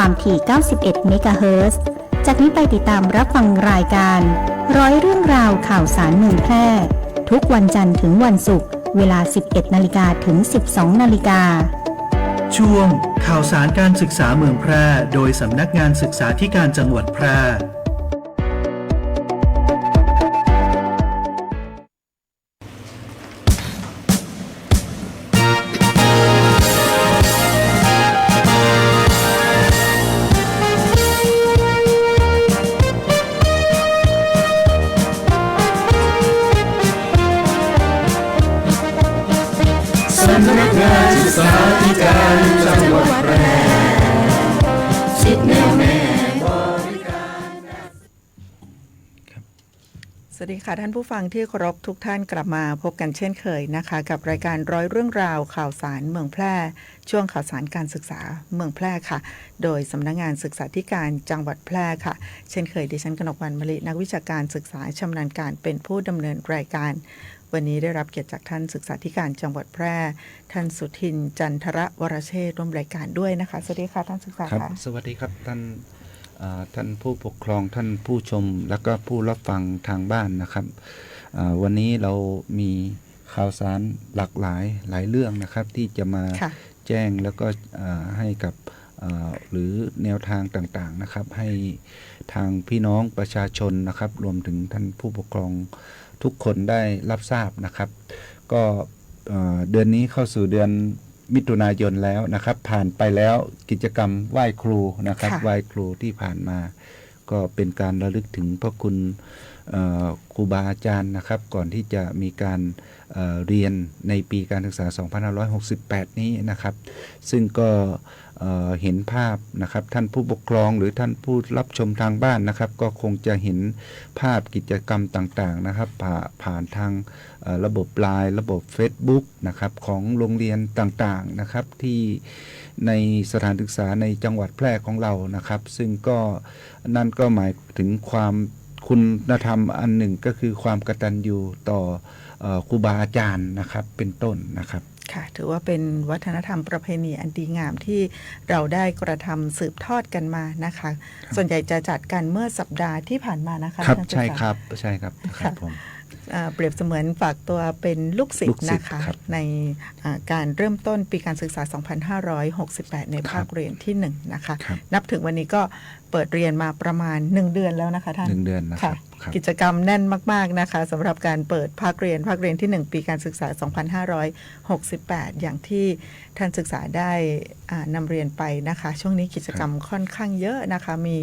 ความถี่ 91 เมกะเฮิรตซ์ จากนี้ไปติดตามรับฟังรายการร้อยเรื่องราวข่าวสารเมืองแพร่ทุกวันจันทร์ถึงวันศุกร์เวลา 11 นาฬิกาถึง 12 นาฬิกาช่วงข่าวสารการศึกษาเมืองแพร่โดยสำนักงานศึกษาธิการจังหวัดแพร่สำนักงานศึกษาธิการจังหวัดแพร่สิทธิแน่วแน่บริการสวัสดีค่ะท่านผู้ฟังที่เคารพทุกท่านกลับมาพบกันเช่นเคยนะคะกับรายการร้อยเรื่องราวข่าวสารเมืองแพร่ช่วงข่าวสารการศึกษาเมืองแพร่ค่ะโดยสำนักงานศึกษาธิการจังหวัดแพร่ค่ะเช่นเคยดิฉันกนกวรรณมลินักวิชาการศึกษาชำนาญการเป็นผู้ดำเนินรายการวันนี้ได้รับเกียรติจากท่านศึกษาธิการจังหวัดแพร่ท่านสุทินจันทรวรเชษฐ์ร่วมรายการด้วยนะคะสวัสดีค่ะท่านศึกษาค่ะสวัสดีครับท่านผู้ปกครองท่านผู้ชมแล้วก็ผู้รับฟังทางบ้านนะครับวันนี้เรามีข่าวสารหลากหลายเรื่องนะครับที่จะมาแจ้งแล้วก็ให้กับหรือแนวทางต่างๆนะครับให้ทางพี่น้องประชาชนนะครับรวมถึงท่านผู้ปกครองทุกคนได้รับทราบนะครับก็เดือนนี้เข้าสู่เดือนมิถุนายนแล้วนะครับผ่านไปแล้วกิจกรรมไหว้ครูนะครับไหว้ครูที่ผ่านมาก็เป็นการระลึกถึงพระคุณครูบาอาจารย์นะครับก่อนที่จะมีการเรียนในปีการศึกษา 2568 นี้นะครับซึ่งก็เห็นภาพนะครับท่านผู้ปกครองหรือท่านผู้รับชมทางบ้านนะครับก็คงจะเห็นภาพกิจกรรมต่างๆนะครับผ่านทางระบบ LINE ระบบ Facebook นะครับของโรงเรียนต่างๆนะครับที่ในสถานศึกษาในจังหวัดแพร่ของเรานะครับซึ่งก็นั่นก็หมายถึงความคุณธรรมอันหนึ่งก็คือความกตัญญูต่อครูบาอาจารย์นะครับเป็นต้นนะครับค่ะถือว่าเป็นวัฒนธรรมประเพณีอันดีงามที่เราได้กระทำสืบทอดกันมานะคะส่วนใหญ่จะจัดกันเมื่อสัปดาห์ที่ผ่านมานะคะครับใช่ครับครับผมเปรียบเสมือนฝากตัวเป็นลูกศิษย์นะคะในการเริ่มต้นปีการศึกษา 2568 ในภาคเรียนที่1นะคะนับถึงวันนี้ก็เปิดเรียนมาประมาณ1เดือนแล้วนะคะท่าน1 เดือนนะครับกิจกรรมแน่นมากๆนะคะสำหรับการเปิดภาคเรียนที่1ปีการศึกษา 2568 อย่างที่ท่านศึกษาได้นำเรียนไปนะคะช่วงนี้กิจกรรมค่อนข้างเยอะนะคะมี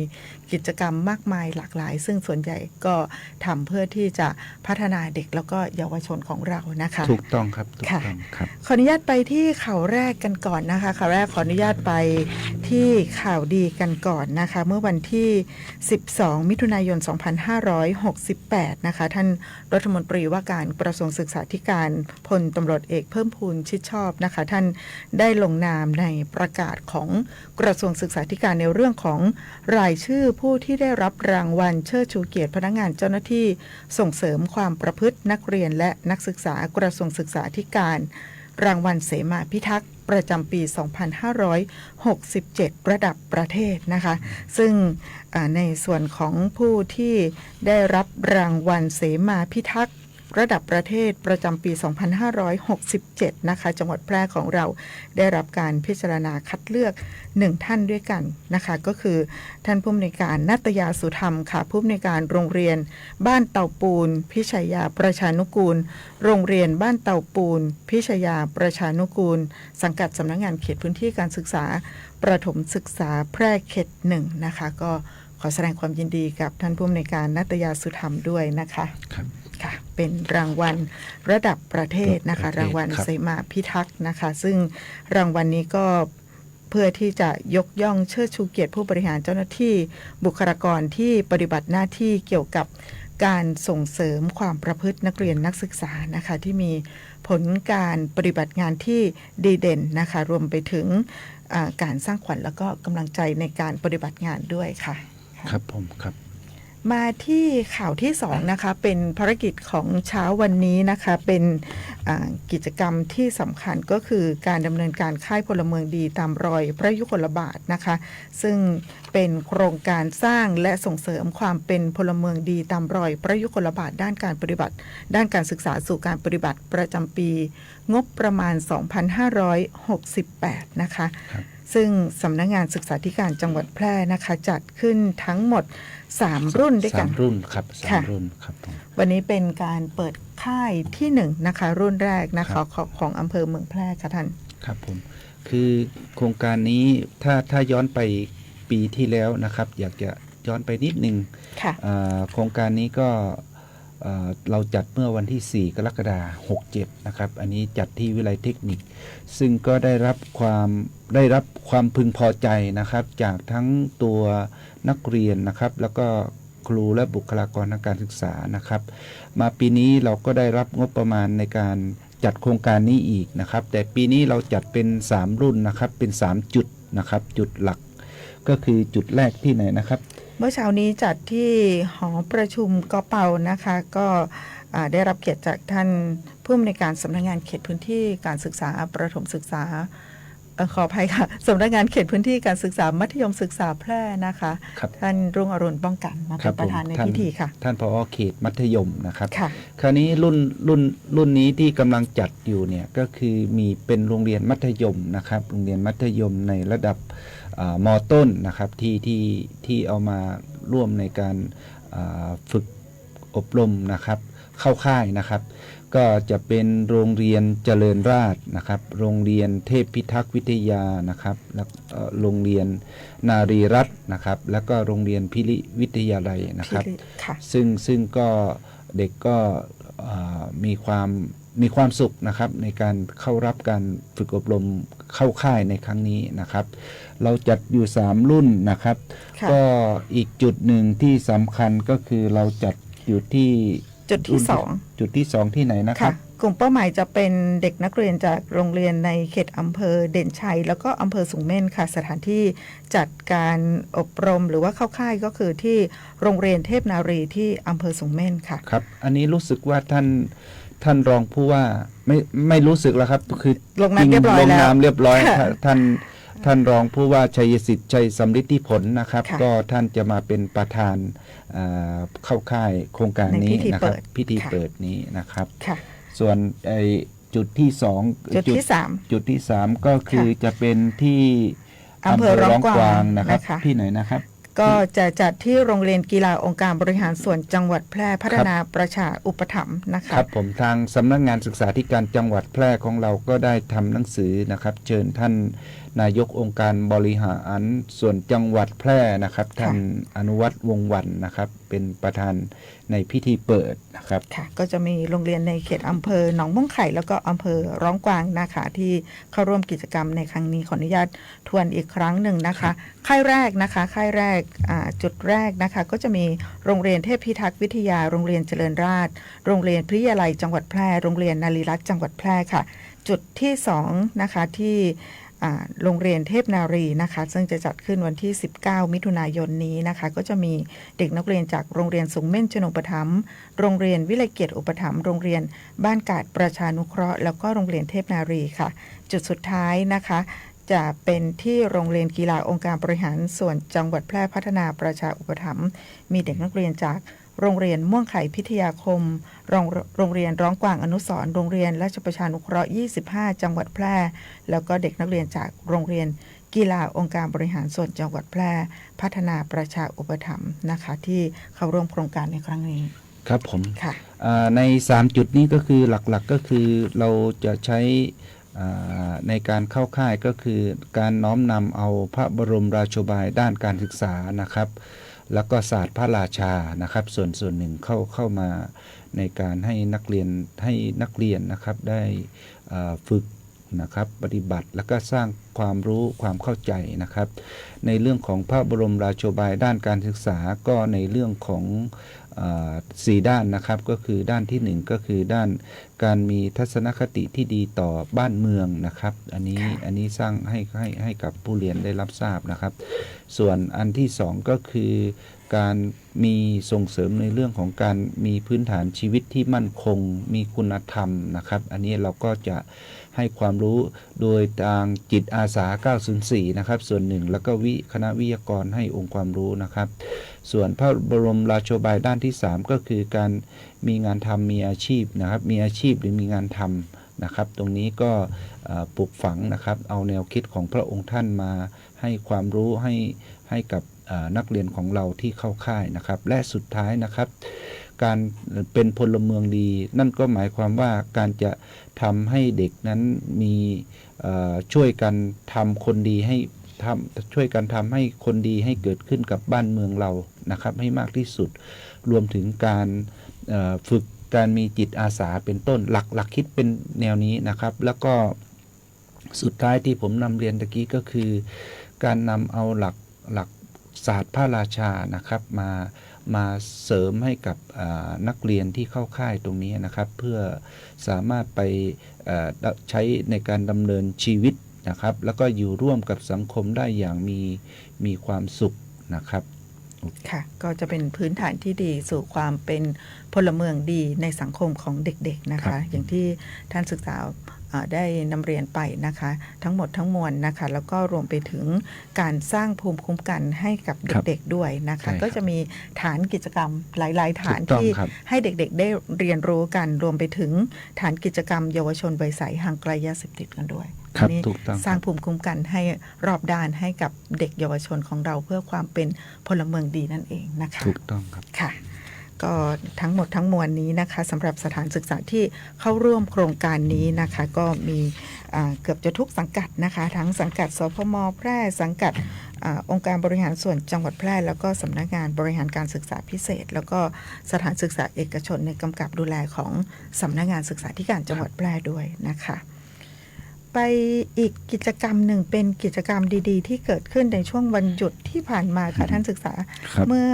กิจกรรมมากมายหลากหลายซึ่งส่วนใหญ่ก็ทำเพื่อที่จะพัฒนาเด็กแล้วก็เยาวชนของเรานะคะถูกต้องครับถูกต้องครับขออนุญาตไปที่ข่าวแรกกันก่อนนะคะข่าวแรกขออนุญาตไปที่ข่าวดีกันก่อนนะคะเมื่อวันที่12มิถุนายน2568นะคะท่านรัฐมนตรีว่าการกระทรวงศึกษาธิการพลตำรวจเอกเพิ่มพูนชิดชอบนะคะท่านได้ลงนามในประกาศของกระทรวงศึกษาธิการในเรื่องของรายชื่อผู้ที่ได้รับรางวัลเชิดชูเกียรติพนักงานเจ้าหน้าที่ส่งเสริมความประพฤตินักเรียนและนักศึกษากระทรวงศึกษาธิการรางวัลเสมาพิทักษ์ประจำปี 2567 ระดับประเทศนะคะซึ่งในส่วนของผู้ที่ได้รับรางวัลเสมาพิทักษ์ระดับประเทศประจำปี 2567 นะคะจังหวัดแพร่ของเราได้รับการพิจารณาคัดเลือก1ท่านด้วยกันนะคะก็คือท่านผู้อำนวยการณัตยาสุธรรมค่ะผู้อำนวยการโรงเรียนบ้านเตาปูนพิชยาประชานุกูลโรงเรียนบ้านเตาปูนพิชยาประชานุกูลสังกัดสำนักงานเขตพื้นที่การศึกษาประถมศึกษาแพร่เขต1นะคะก็ขอแสดงความยินดีกับท่านผู้อำนวยการณัตยาสุธรรมด้วยนะคะค่ะเป็นรางวัลระดับประเทศนะคะรางวัลเสมาพิทักษ์นะคะซึ่งรางวัลนี้ก็เพื่อที่จะยกย่องเชิดชูเกียรติผู้บริหารเจ้าหน้าที่บุคลากรที่ปฏิบัติหน้าที่เกี่ยวกับการส่งเสริมความประพฤตินักเรียนนักศึกษานะคะที่มีผลการปฏิบัติงานที่ดีเด่นนะคะรวมไปถึงการสร้างขวัญแล้วก็กำลังใจในการปฏิบัติงานด้วยค่ะครับผมครับ มาที่ข่าวที่2นะคะเป็นภารกิจของเช้าวันนี้นะคะเป็นกิจกรรมที่สำคัญก็คือการดำเนินการค่ายพลเมืองดีตามรอยพระยุคลบาทนะคะซึ่งเป็นโครงการสร้างและส่งเสริมความเป็นพลเมืองดีตามรอยพระยุคลบาทด้านการปฏิบัติด้านการศึกษาสู่การปฏิบัติประจำปีงบประมาณ 2568 นะคะซึ่งสำนักงานศึกษาธิการจังหวัดแพร่นะคะจัดขึ้นทั้งหมด3 รุ่นด้วยกัน3 รุ่นครับ3 รุ่นครับผมวันนี้เป็นการเปิดค่ายที่1นะคะรุ่นแรกนะคะของอำเภอเมืองแพร่ค่ะท่านครับผมคือโครงการนี้ถ้าย้อนไปปีที่แล้วนะครับอยากจะย้อนไปนิดนึงโครงการนี้ก็เราจัดเมื่อวันที่ 4 กรกฎาคม 67 นะครับอันนี้จัดที่วิทยาลัยเทคนิคซึ่งก็ได้รับความพึงพอใจนะครับจากทั้งตัวนักเรียนนะครับแล้วก็ครูและบุคลากรทางการศึกษานะครับมาปีนี้เราก็ได้รับงบประมาณในการจัดโครงการนี้อีกนะครับแต่ปีนี้เราจัดเป็น3 รุ่นนะครับเป็น3 จุดนะครับจุดหลักก็คือจุดแรกที่ไหนนะครับเมื่อเช้านี้จัดที่หอประชุมกเปานะคะก็ได้รับเกียรติจากท่านผู้อำนวยการสำนักงานเขตพื้นที่การศึกษาประถมศึกษาขออภัยค่ะสำนักงานเขตพื้นที่การศึกษามัธยมศึกษาแพร่นะคะท่านรุ่งอรุณป้องกันมาเป็นประธานในพิธีค่ะท่านผอ.เขตมัธยมนะครับคราวนี้รุ่นนี้ที่กำลังจัดอยู่เนี่ยก็คือมีเป็นโรงเรียนมัธยมนะครับโรงเรียนมัธยมในระดับม.ต้นนะครับที่เอามาร่วมในการฝึกอบรมนะครับเข้าค่ายนะครับก็จะเป็นโรงเรียนเจริญราษฎร์นะครับโรงเรียนเทพพิทักษ์วิทยานะครับแล้วโรงเรียนนารีรัตน์นะครับแล้วก็โรงเรียนพิริวิทยาลัยนะครับซึ่งก็เด็กก็มีความสุขนะครับในการเข้ารับการฝึกอบรมเข้าค่ายในครั้งนี้นะครับเราจัดอยู่3 รุ่นนะครับก็อีกจุดหนึ่งที่สำคัญก็คือเราจัดอยู่ที่จุดที่2ที่ไหนนะครับกลุ่มเป้าหมายจะเป็นเด็กนักเรียนจากโรงเรียนในเขตอำเภอเด่นชัยแล้วก็อำเภอสูงเม่นค่ะสถานที่จัดการอบรมหรือว่าเข้าค่ายก็คือที่โรงเรียนเทพนารีที่อำเภอสูงเม่นค่ะครับอันนี้รู้สึกว่าท่านรองผู้ว่าไม่รู้สึกแล้วครับคือลงนามเรียบร้อยแล้วท่านรองผู้ว่าชัยสิทธิ์ชัยสำริดผลนะครับก็ท่านจะมาเป็นประธานเข้าค่ายโครงการนี้นะครับพิธีเปิดนี้นะครับส่วนจุดที่2จุดที่3ก็คือจะเป็นที่อำเภอร้องกวางนะครับที่ไหนนะครับก็จะจัดที่โรงเรียนกีฬาองค์การบริหารส่วนจังหวัดแพร่พัฒนาประชาอุปถัมภ์นะคะครับผมทางสำนักงานศึกษาธิการจังหวัดแพร่ของเราก็ได้ทำหนังสือนะครับเชิญท่านนายกองค์การบริหารส่วนจังหวัดแพร่นะครับท่านอนุวัฒน์วงศ์วรรณนะครับเป็นประธานในพิธีเปิดนะครับค่ะก็จะมีโรงเรียนในเขตอำเภอหนองม่วงไข่แล้วก็อำเภอร้องกวางนะคะที่เข้าร่วมกิจกรรมในครั้งนี้ขออนุญาตทวนอีกครั้งหนึ่งนะคะค่ายแรกจุดแรกนะคะก็จะมีโรงเรียนเทพพิทักษ์วิทยาโรงเรียนเจริญราษฎร์โรงเรียนพิทยาลัยจังหวัดแพร่โรงเรียนนารีรัตน์จังหวัดแพร่ค่ะจุดที่2นะคะที่โรงเรียนเทพนารีนะคะซึ่งจะจัดขึ้นวันที่19มิถุนายนนี้นะคะก็จะมีเด็กนักเรียนจากโรงเรียนสูงเม่นชนอุปถัมภ์โรงเรียนวิไลเกียรติอุปถัมภ์โรงเรียนบ้านกาดประชานุเคราะห์แล้วก็โรงเรียนเทพนารีค่ะจุดสุดท้ายนะคะจะเป็นที่โรงเรียนกีฬาองค์การบริหารส่วนจังหวัดแพร่พัฒนาประชาอุปถัมภ์มีเด็กนักเรียนจากโรงเรียนม่วงไข่พิทยาคมโรงเรียนร้องกวางอนุสรณ์โรงเรียนราชประชานุเคราะห์25จังหวัดแพร่แล้วก็เด็กนักเรียนจากโรงเรียนกีฬาองค์การบริหารส่วนจังหวัดแพร่พัฒนาประชาอุปถัมภ์นะคะที่เข้าร่วมโครงการในครั้งนี้ครับผมใน3จุดนี้ก็คือหลักๆก็คือเราจะใช้ในการเข้าค่ายก็คือการน้อมนำเอาพระบรมราโชบายด้านการศึกษานะครับแล้วก็ศาสตร์พระราชานะครับส่วนหนึ่งเข้ามาในการให้นักเรียนนะครับได้ฝึกนะครับปฏิบัติแล้วก็สร้างความรู้ความเข้าใจนะครับในเรื่องของพระบรมราโชบายด้านการศึกษาก็ในเรื่องของ 4 ด้านนะครับก็คือด้านที่ 1 ก็คือด้านการมีทัศนคติที่ดีต่อบ้านเมืองนะครับอันนี้สร้างให้กับผู้เรียนได้รับทราบนะครับส่วนอันที่ 2 ก็คือการมีส่งเสริมในเรื่องของการมีพื้นฐานชีวิตที่มั่นคงมีคุณธรรมนะครับอันนี้เราก็จะให้ความรู้โดยทางจิตอาสา 904 นะครับส่วนหนึ่งแล้วก็คณะวิทยากรให้องค์ความรู้นะครับส่วนพระบรมราโชบายด้านที่ 3 ก็คือการมีงานทำมีอาชีพนะครับมีอาชีพหรือมีงานทำนะครับตรงนี้ก็ปลูกฝังนะครับเอาแนวคิดของพระองค์ท่านมาให้ความรู้ให้กับนักเรียนของเราที่เข้าค่ายนะครับและสุดท้ายนะครับการเป็นพลเมืองดีนั่นก็หมายความว่าการจะทำให้เด็กนั้นมีช่วยกันทำคนดีให้ช่วยกันทำให้คนดีให้เกิดขึ้นกับบ้านเมืองเรานะครับให้มากที่สุดรวมถึงการฝึกการมีจิตอาสาเป็นต้นหลักคิดเป็นแนวนี้นะครับแล้วก็สุดท้ายที่ผมนำเรียนตะกี้ก็คือการนำเอาหลักศาสตร์พระราชานะครับมาเสริมให้กับนักเรียนที่เข้าค่ายตรงนี้นะครับเพื่อสามารถไปใช้ในการดำเนินชีวิตนะครับแล้วก็อยู่ร่วมกับสังคมได้อย่างมีความสุขนะครับค่ะก็จะเป็นพื้นฐานที่ดีสู่ความเป็นพลเมืองดีในสังคมของเด็กๆนะคะอย่างที่ท่านศึกษาได้นำเรียนไปนะคะทั้งหมดทั้งมวลนะคะแล้วก็รวมไปถึงการสร้างภูมิคุ้มกันให้กับเด็กๆด้วยนะคะก็จะมีฐานกิจกรรมหลายๆฐานที่ให้เด็กๆได้เรียนรู้กันรวมไปถึงฐานกิจกรรมเยาวชนวัยใสห่างไกลยาเสพติดกันด้วยนี่สร้างภูมิคุ้มกันให้รอบด้านให้กับเด็กเยาวชนของเราเพื่อความเป็นพลเมืองดีนั่นเองนะคะถูกต้องครับค่ะก็ทั้งหมดทั้งมวลนี้นะคะสำหรับสถานศึกษาที่เข้าร่วมโครงการนี้นะคะก็มีเกือบจะทุกสังกัดนะคะทั้งสังกัดสพม.แพร่สังกัดองค์การบริหารส่วนจังหวัดแพร่แล้วก็สำนักงานบริหารการศึกษาพิเศษแล้วก็สถานศึกษาเอกชนในกำกับดูแลของสำนักงานศึกษาธิการจังหวัดแพร่ด้วยนะคะไปอีกกิจกรรมหนึ่งเป็นกิจกรรมดีๆที่เกิดขึ้นในช่วงวันหยุดที่ผ่านมาค่ะท่านศึกษาเมื่อ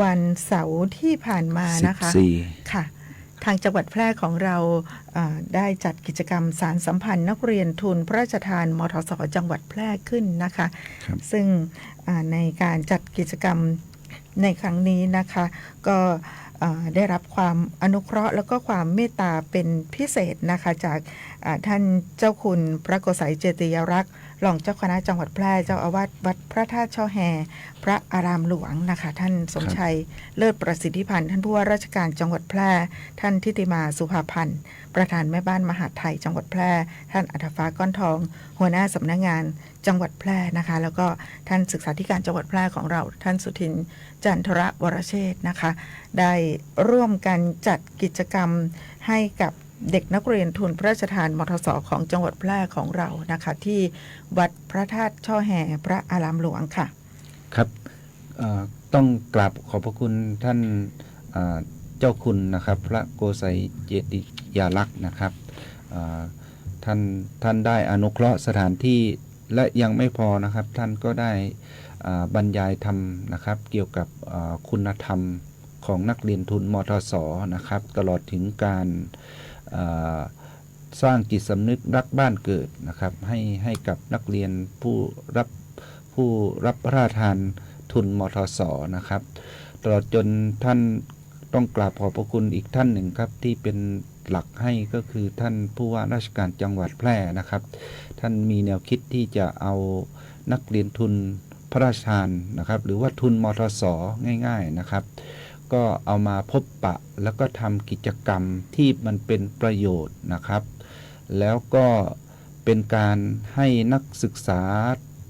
วันเสาร์ที่ผ่านมานะคะค่ะทางจังหวัดแพร่ของเราได้จัดกิจกรรมสารสัมพันธ์นักเรียนทุนพระราชทานมทส.จังหวัดแพร่ขึ้นนะคะซึ่งในการจัดกิจกรรมในครั้งนี้นะคะก็ได้รับความอนุเคราะห์แล้วก็ความเมตตาเป็นพิเศษนะคะจากท่านเจ้าคุณพระโกษัยเจติยรักษ์รองเจ้าคณะจังหวัดแพร่เจ้าอาวาสวัดพระธาตุช่อแฮพระอารามหลวงนะคะท่านสมชัยเลิศประสิทธิพันธ์ท่านผู้ว่าราชการจังหวัดแพร่ท่านทิติมาสุภาพันธ์ประธานแม่บ้านมหาดไทยจังหวัดแพร่ท่านอัฐฟ้าก้อนทองหัวหน้าสำนักงานจังหวัดแพร่นะคะแล้วก็ท่านศึกษาธิการจังหวัดแพร่ของเราท่านสุทินจันทรวรเชษฐ์นะคะได้ร่วมกันจัดกิจกรรมให้กับเด็กนักเรียนทุนพระราชทานมทส.ของจังหวัดแพร่ของเรานะคะที่วัดพระธาตุช่อแฮพระอารามหลวงค่ะครับต้องกราบขอบพระคุณท่านเจ้าคุณนะครับพระโกษัยเจติยาลักษณ์นะครับท่านได้อนุเคราะห์สถานที่และยังไม่พอนะครับท่านก็ได้บรรยายธรรมนะครับเกี่ยวกับคุณธรรมของนักเรียนทุนมทส.นะครับตลอดถึงการสร้างจิตสำนึกรักบ้านเกิดนะครับให้กับนักเรียนผู้รับพระราชทานทุนมทส.นะครับตลอดจนท่านต้องกราบขอบพระคุณอีกท่านหนึ่งครับที่เป็นหลักให้ก็คือท่านผู้ว่าราชการจังหวัดแพร่นะครับท่านมีแนวคิดที่จะเอานักเรียนทุนพระราชทานนะครับหรือว่าทุนมทส.ง่ายๆนะครับก็เอามาพบปะแล้วก็ทำกิจกรรมที่มันเป็นประโยชน์นะครับแล้วก็เป็นการให้นักศึกษา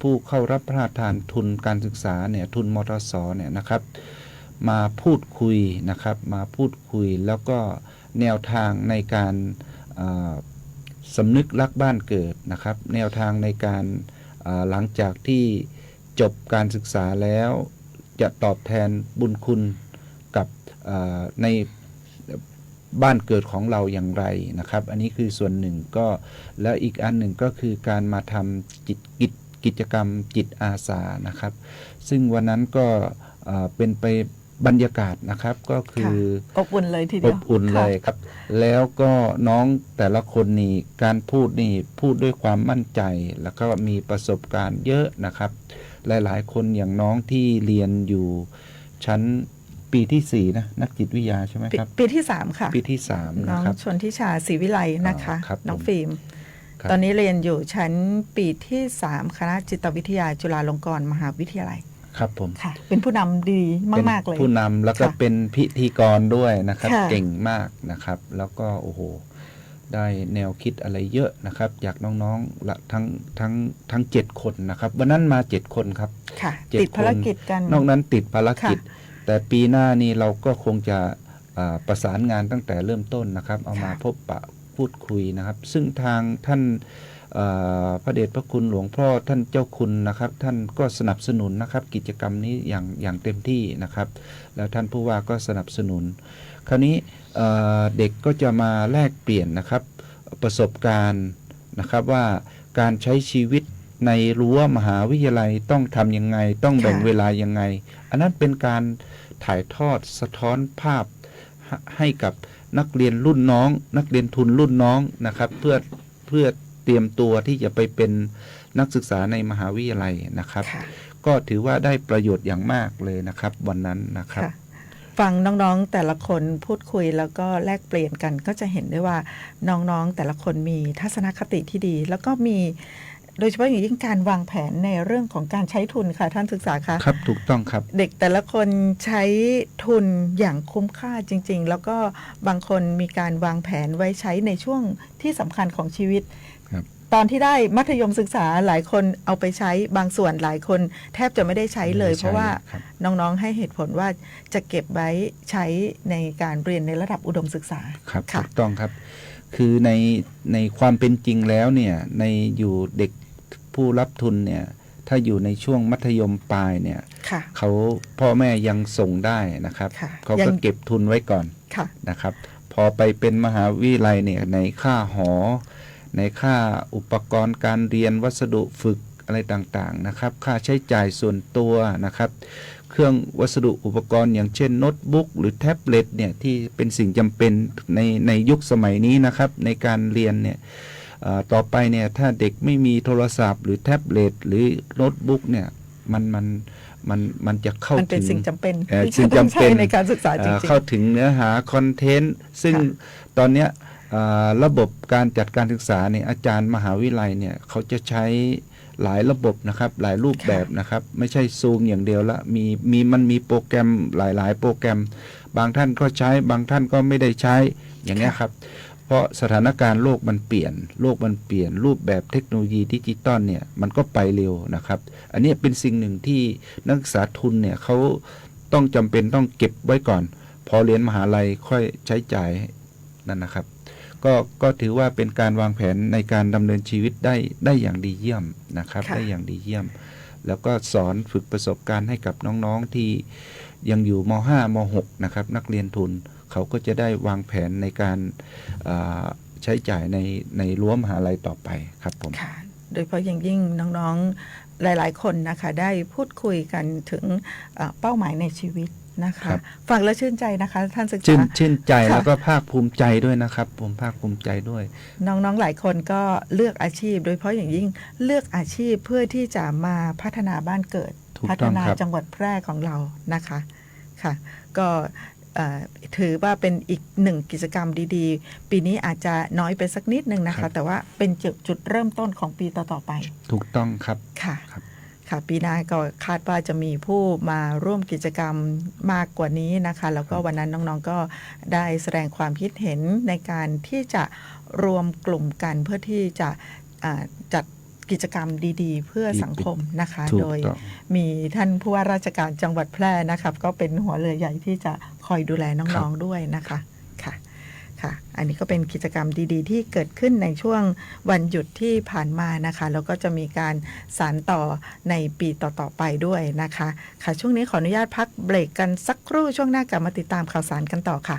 ผู้เข้ารับพระราชทานทุนการศึกษาเนี่ยทุนมทส.เนี่ยนะครับมาพูดคุยนะครับมาพูดคุยแล้วก็แนวทางในการสำนึกรักบ้านเกิดนะครับแนวทางในการหลังจากที่จบการศึกษาแล้วจะตอบแทนบุญคุณกับในบ้านเกิดของเราอย่างไรนะครับอันนี้คือส่วนหนึ่งก็แล้วอีกอันหนึ่งก็คือการมาทำกิจกรรมจิตอาสานะครับซึ่งวันนั้นก็เป็นไป บรรยากาศนะครับก็คือ อบอุ่นเลยทีเดี อ ยว บอุ่นเลยครับ แล้วก็น้องแต่ละคนนี่การพูดนี่พูดด้วยความมั่นใจ แล้วก็มีประสบการณ์เยอะนะครับ หลายๆ คนอย่างน้องที่เรียนอยู่ชั้นปีที่4นะนักจิตวิทยาใช่ไหมครับ ปีที่ 3 ค่ะ ปีที่3 น้ นะ อง ครับ ชนทิชาศรีวิไลนะคะ ครับ น้อง ผม ฟิล์ม ครับ ตอนนี้เรียนอยู่ชั้นปีที่ 3 คณะจิตวิทยาจุฬาลงกรณ์มหาวิทยาลัย ครับผม ค่ะ เป็นผู้นำดีมากๆเลย เป็นผู้นำแล้วก็ ค่ะ เป็นพิธีกรด้วยนะครับ ค่ะ เก่งมากนะครับ แล้วก็โอ้โหได้แนวคิดอะไรเยอะนะครับจากน้องๆละทั้ง7 คนนะครับวันนั้นมา7 คนครับ ค่ะ 7 ติดภารกิจกัน นอกนั้นติดภารกิจ ค่ะ แต่ปีหน้านี้เราก็คงจะประสานงานตั้งแต่เริ่มต้นนะครับ เอามา ค่ะ พบปะพูดคุยนะครับ ซึ่งทางท่านพระเดชพระคุณหลวงพ่อท่านเจ้าคุณนะครับ ท่านก็สนับสนุนนะครับ กิจกรรมนี้อย่างเต็มที่นะครับ แล้วท่านผู้ว่าก็สนับสนุน คราวนี้เด็กก็จะมาแลกเปลี่ยนนะครับประสบการณ์นะครับว่าการใช้ชีวิตในรั้วมหาวิทยาลัยต้องทำยังไงต้องแบ่ง ค่ะ เวลายังไง อันนั้นเป็นการถ่ายทอดสะท้อนภาพให้กับนักเรียนรุ่นน้อง นักเรียนทุนรุ่นน้องนะครับเพื่อเตรียมตัวที่จะไปเป็นนักศึกษาในมหาวิทยาลัยนะครับ ค่ะ ก็ถือว่าได้ประโยชน์อย่างมากเลยนะครับวันนั้นนะครับ ค่ะฟังน้องๆแต่ละคนพูดคุยแล้วก็แลกเปลี่ยนกันก็จะเห็นได้ว่าน้องๆแต่ละคนมีทัศนคติที่ดี แล้วก็มีโดยเฉพาะอย่างยิ่งการวางแผนในเรื่องของการใช้ทุนค่ะท่านศึกษาคะ ครับถูกต้องครับ เด็กแต่ละคนใช้ทุนอย่างคุ้มค่าจริงๆ แล้วก็บางคนมีการวางแผนไว้ใช้ในช่วงที่สำคัญของชีวิต ครับ ตอนที่ได้มัธยมศึกษาหลายคนเอาไปใช้บางส่วนหลายคนแทบจะไม่ได้ใช้เลย ไม่ได้ใช้ เพราะว่า ครับ น้องๆให้เหตุผลว่าจะเก็บไว้ใช้ในการเรียนในระดับอุดมศึกษา ครับ ค่ะ ถูกต้องครับ คือในความเป็นจริงแล้วเนี่ยในอยู่เด็กผู้รับทุนเนี่ยถ้าอยู่ในช่วงมัธยมปลายเนี่ย ค่ะ เขาพ่อแม่ยังส่งได้นะครับ ค่ะ เขา ยั ก็ ง เก็บทุนไว้ก่อน ค่ะ นะครับ พอไปเป็นมหาวิทยาลัยเนี่ยในค่าหอ ในค่าอุปกรณ์การเรียนวัสดุฝึกอะไรต่างๆนะครับ ค่าใช้จ่ายส่วนตัวนะครับ เครื่องวัสดุอุปกรณ์อย่างเช่นโน้ตบุ๊กหรือแท็บเล็ตเนี่ยที่เป็นสิ่งจำเป็นในยุคสมัยนี้นะครับในการเรียนเนี่ยต่อไปเนี่ยถ้าเด็กไม่มีโทรศัพท์หรือแท็บเล็ตหรือโน้ตบุ๊กเนี่ยมันจะเข้า มันเป็ ถึ น ง สิ่งจำเป็น สิ่ง ที่จะต้อง จำเป็น ใช้ในการศึกษาจริงๆ เข้าถึงเนื้อหาคอนเทนต์ซึ่ง ค่ะ ตอนเนี้ยระบบการจัดการศึกษาเนี่ยอาจารย์มหาวิทยาลัยเนี่ยเขาจะใช้หลายระบบนะครับหลายรูปแบบนะครับ ไม่ใช่ซูมอย่างเดียวละมันมีโปรแกรมหลายๆ โปรแกรม บางท่านก็ใช้บางท่านก็ไม่ได้ใช้อย่างเงี้ยครับ เพราะสถานการณ์โลกมันเปลี่ยนรูปแบบเทคโนโลยีดิจิตอลเนี่ยมันก็ไปเร็วนะครับ อันนี้เป็นสิ่งหนึ่งที่นักศึกษาทุนเนี่ยเขาต้องจำเป็นต้องเก็บไว้ก่อน พอเรียนมหาลัยค่อยใช้จ่ายนั่นนะครับ ก็ถือว่าเป็นการวางแผนในการดำเนินชีวิตได้อย่างดีเยี่ยมนะครับ ค่ะ ได้อย่างดีเยี่ยม แล้วก็สอนฝึกประสบการณ์ให้กับน้องๆที่ยังอยู่ม .5 ม .6 นะครับนักเรียนทุนเขาก็จะได้วางแผนในการใช้จ่ายในรั้วมหาลัยต่อไปครับผม ค่ะ โดยเฉพาะอย่างยิ่งน้องๆหลายๆคนนะคะได้พูดคุยกันถึงเป้าหมายในชีวิตนะคะ ครับ ฟังแล้วชื่นใจนะคะท่านศึก ชื่ ษา นใจ ค่ะ แล้วก็ภาคภูมิใจด้วยนะครับผมภาคภูมิใจด้วย น้องๆหลายคนก็เลือกอาชีพ โดยเฉพาะอย่างยิ่งเลือกอาชีพเพื่อที่จะมาพัฒนาบ้านเกิด ถูก พั ต้ ฒ อง นา ครับ จังหวัดแพร่ของเรานะคะค่ะก็ถือว่าเป็นอีกหนึ่งกิจกรรมดีๆ ปีนี้อาจจะน้อยไปสักนิดนึงนะคะ แต่ว่าเป็นจุดเริ่มต้นของปีต่อๆไป ถูกต้องครับ ค่ะ ครับ ค่ะปีหน้าก็คาดว่าจะมีผู้มาร่วมกิจกรรมมากกว่านี้นะคะ แล้วก็วันนั้นน้องๆก็ได้แสดงความคิดเห็นในการที่จะรวมกลุ่มกันเพื่อที่จะจัดกิจกรรมดีๆ เพื่อสังคมนะคะ ถูก โดย ต้อง มีท่านผู้ว่าราชการจังหวัดแพร่นะครับก็เป็นหัวเรือใหญ่ที่จะคอยดูแลน้องๆด้วยนะคะค่ะค่ะอันนี้ก็เป็นกิจกรรมดีๆ ที่เกิดขึ้นในช่วงวันหยุดที่ผ่านมานะคะแล้วก็จะมีการสานต่อในปีต่อๆไปด้วยนะคะค่ะช่วงนี้ขออนุญาตพักเบรกกันสักครู่ช่วงหน้ากลับมาติดตามข่าวสารกันต่อค่ะ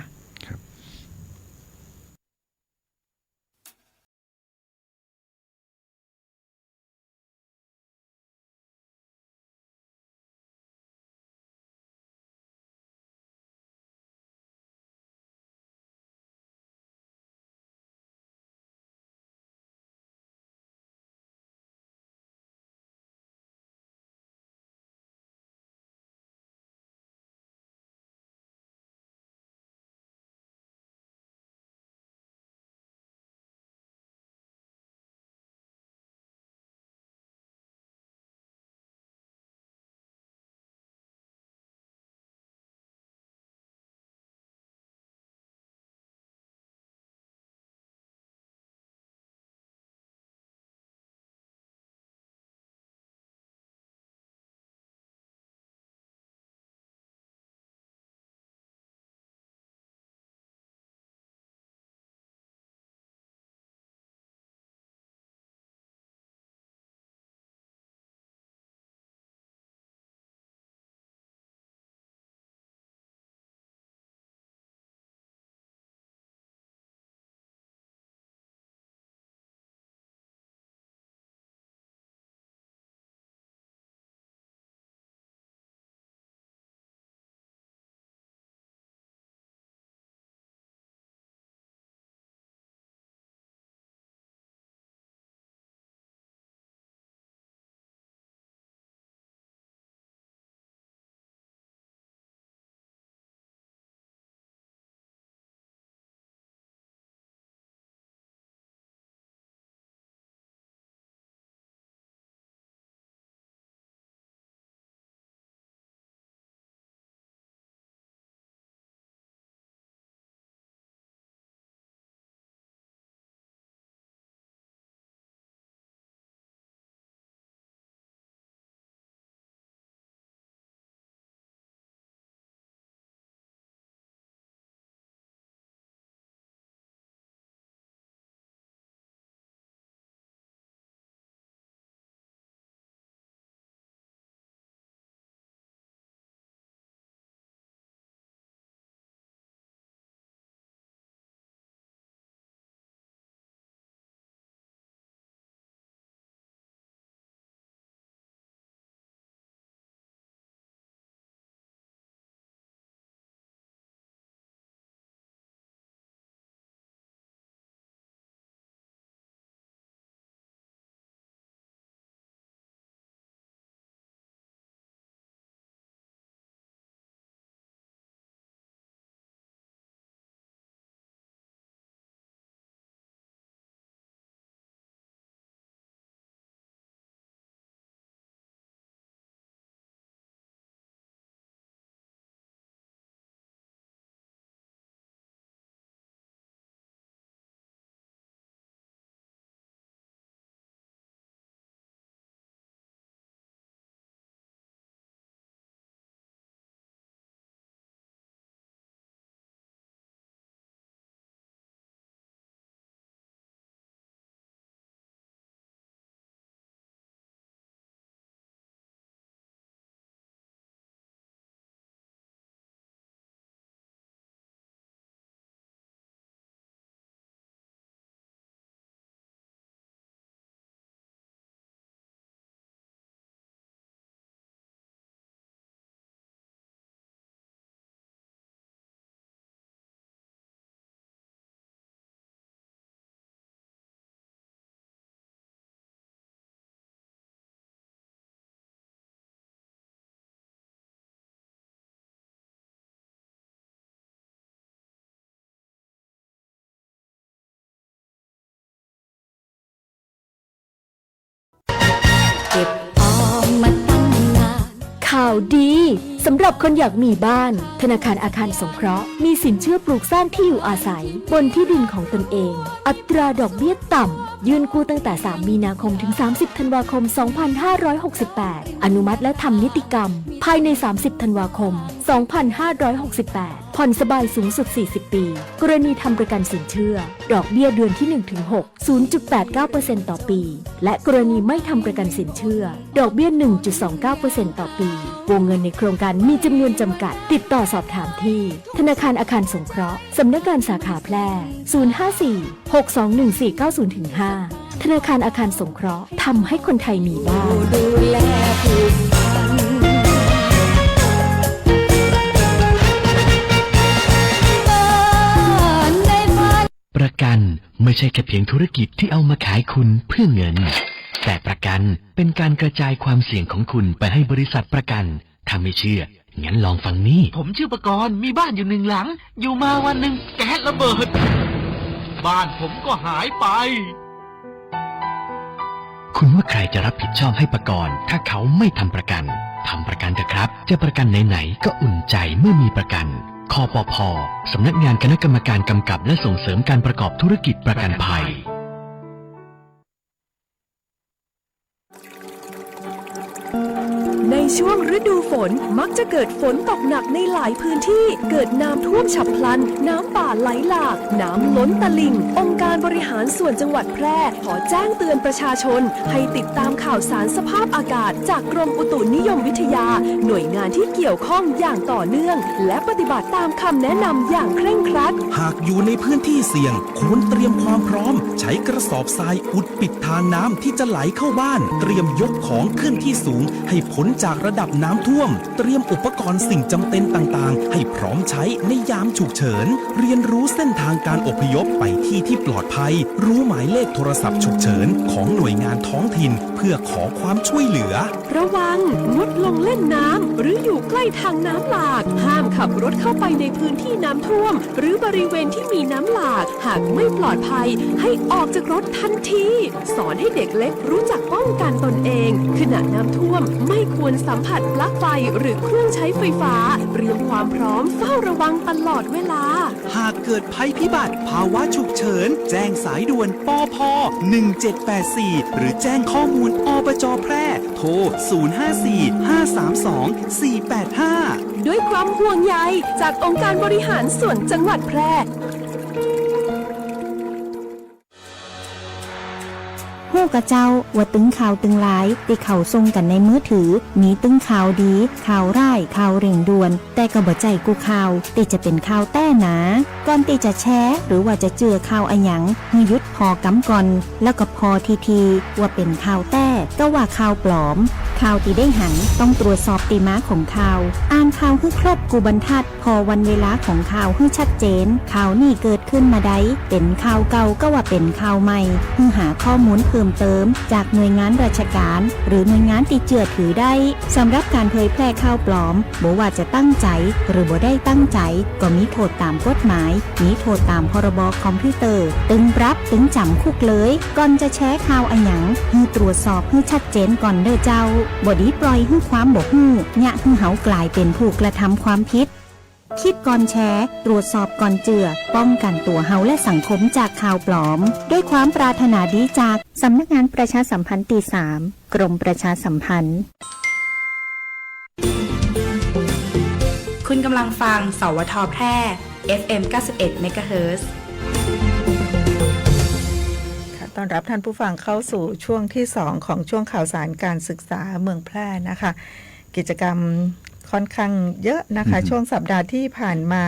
ข่าวดีสำหรับคนอยากมีบ้านธนาคารอาคารสงเคราะห์มีสินเชื่อปลูกสร้างที่อยู่อาศัยบนที่ดินของตนเองอัตราดอกเบี้ยต่ำยื่นกู้ตั้งแต่3 มีนาคมถึง30 ธันวาคม 2568 อนุมัติและทำนิติกรรมภายใน30 ธันวาคม 2568 ผ่อนสบายสูงสุด40 ปีกรณีทำประกันสินเชื่อดอกเบี้ยเดือนที่ 1-6 0.89% ต่อปีและกรณีไม่ทำประกันสินเชื่อดอกเบี้ย 1.29% ต่อปีวงเงินในโครงการมีจำนวนจำกัดติดต่อสอบถามที่ธนาคารอาคารสงเคราะห์สำนักงานสาขาแพร่ 054-621-490-5 ธนาคารอาคารสงเคราะห์ทำให้คนไทยมีบ้านดูแลผูกพันประกันไม่ใช่แค่เพียงธุรกิจที่เอามาขายคุณเพื่อเงินแต่ประกันเป็นการกระจายความเสี่ยงของคุณไปให้บริษัทประกันถ้าไม่เชื่องั้นลองฟังนี่ผมชื่อประกรณ์มีบ้านอยู่1 หลังอยู่มาวันหนึ่งแก๊สระเบิดบ้านผมก็หายไปคุณว่าใครจะรับผิดชอบให้ประกรณ์ถ้าเขาไม่ทำประกันทำประกันเถอะครับจะประกันไหนๆก็อุ่นใจเมื่อมีประกันคปภ.สำนักงานคณะกรรมการกำกับและส่งเสริมการประกอบธุรกิจประกันภัยในช่วงฤดูฝนมักจะเกิดฝนตกหนักในหลายพื้นที่เกิดน้ำท่วมฉับพลันน้ำป่าไหลหลากน้ำล้นตลิ่งองค์การบริหารส่วนจังหวัดแพร่ขอแจ้งเตือนประชาชนให้ติดตามข่าวสารสภาพอากาศจากกรมอุตุนิยมวิทยาหน่วยงานที่เกี่ยวข้องอย่างต่อเนื่องและปฏิบัติตามคำแนะนำอย่างเคร่งครัดหากอยู่ในพื้นที่เสี่ยงควรเตรียมความพร้อมใช้กระสอบทรายอุดปิดทางน้ำที่จะไหลเข้าบ้านเตรียมยกของขึ้นที่สูงให้พ้นจากระดับน้ำท่วมเตรียมอุปกรณ์สิ่งจำเป็นต่างๆให้พร้อมใช้ในยามฉุกเฉินเรียนรู้เส้นทางการอพยพไปที่ปลอดภัยรู้หมายเลขโทรศัพท์ฉุกเฉินของหน่วยงานท้องถิ่นเพื่อขอความช่วยเหลือระวังงดลงเล่นน้ำหรืออยู่ใกล้ทางน้ำหลากห้ามขับรถเข้าไปในพื้นที่น้ำท่วมหรือบริเวณที่มีน้ำหลากหากไม่ปลอดภัยให้ออกจากรถทันทีสอนให้เด็กเล็กรู้จักป้องกันตนเองขณะน้ำท่วมไม่ควรสัมผัสปลั๊กไฟหรือเครื่องใช้ไฟฟ้าเตรียมความพร้อมเฝ้าระวังตลอดเวลาหากเกิดภัยพิบัติภาวะฉุกเฉินแจ้งสายด่วนปพ1784หรือแจ้งข้อมูลอบจ.แพร่โทร054-532-485ด้วยความห่วงใยจากองค์การบริหารส่วนจังหวัดแพร่ฮู้กะเจ้าว่าตึงข่าวตึงหลายที่เขาส่งกันในมือถือมีตึงข่าวดีข่าวร้ายข่าวเร่งด่วนแต่ก็บ่ใจกูข่าวที่จะเป็นข่าวแต้หนาก่อนที่จะแชร์หรือว่าจะเจือข่าวอะหยังให้หยุดพอกำก่อนแล้วก็พอทีว่าเป็นข่าวแต้ก็ว่าข่าวปลอมข่าวที่ได้หันต้องตรวจสอบตีม้าของข่าวอ่านข่าวให้ครบกูบรรทัดพอวันเวลาของข่าวให้ชัดเจนข่าวนี่เกิดขึ้นมาได้เป็นข่าวเก่าก็ว่าเป็นข่าวใหม่เพื่อหาข้อมูลเพิ่มเติมจากหน่วยงานราชการหรือหน่วยงานที่เชื่อถือได้สำหรับการเผยแพร่ข่าวปลอมบ่ว่าจะตั้งใจหรือบ่ได้ตั้งใจก็มีโทษตามกฎหมายมีโทษตามพรบคอมพิวเตอร์ตึงปรับตึงจำคุกเลยก่อนจะแชร์ข่าวอะหยังให้ตรวจสอบให้ชัดเจนก่อนเด้อเจ้าบ่ดีปล่อยให้ความบ่ฮู้ยะให้เฮากลายเป็นผู้กระทำความผิดคิดก่อนแชร์ตรวจสอบก่อนเจือป้องกันตัวเฮาและสังคมจากข่าวปลอมด้วยความปรารถนาดีจากสำนักงานประชาสัมพันธ์ที่3กรมประชาสัมพันธ์คุณกำลังฟังสวท.แพร่ FM 91 เมกะเฮิรตซ์ ต้อนรับท่านผู้ฟังเข้าสู่ช่วงที่2ของช่วงข่าวสารการศึกษาเมืองแพร่นะคะกิจกรรมค่อนข้างเยอะนะคะช่วงสัปดาห์ที่ผ่านมา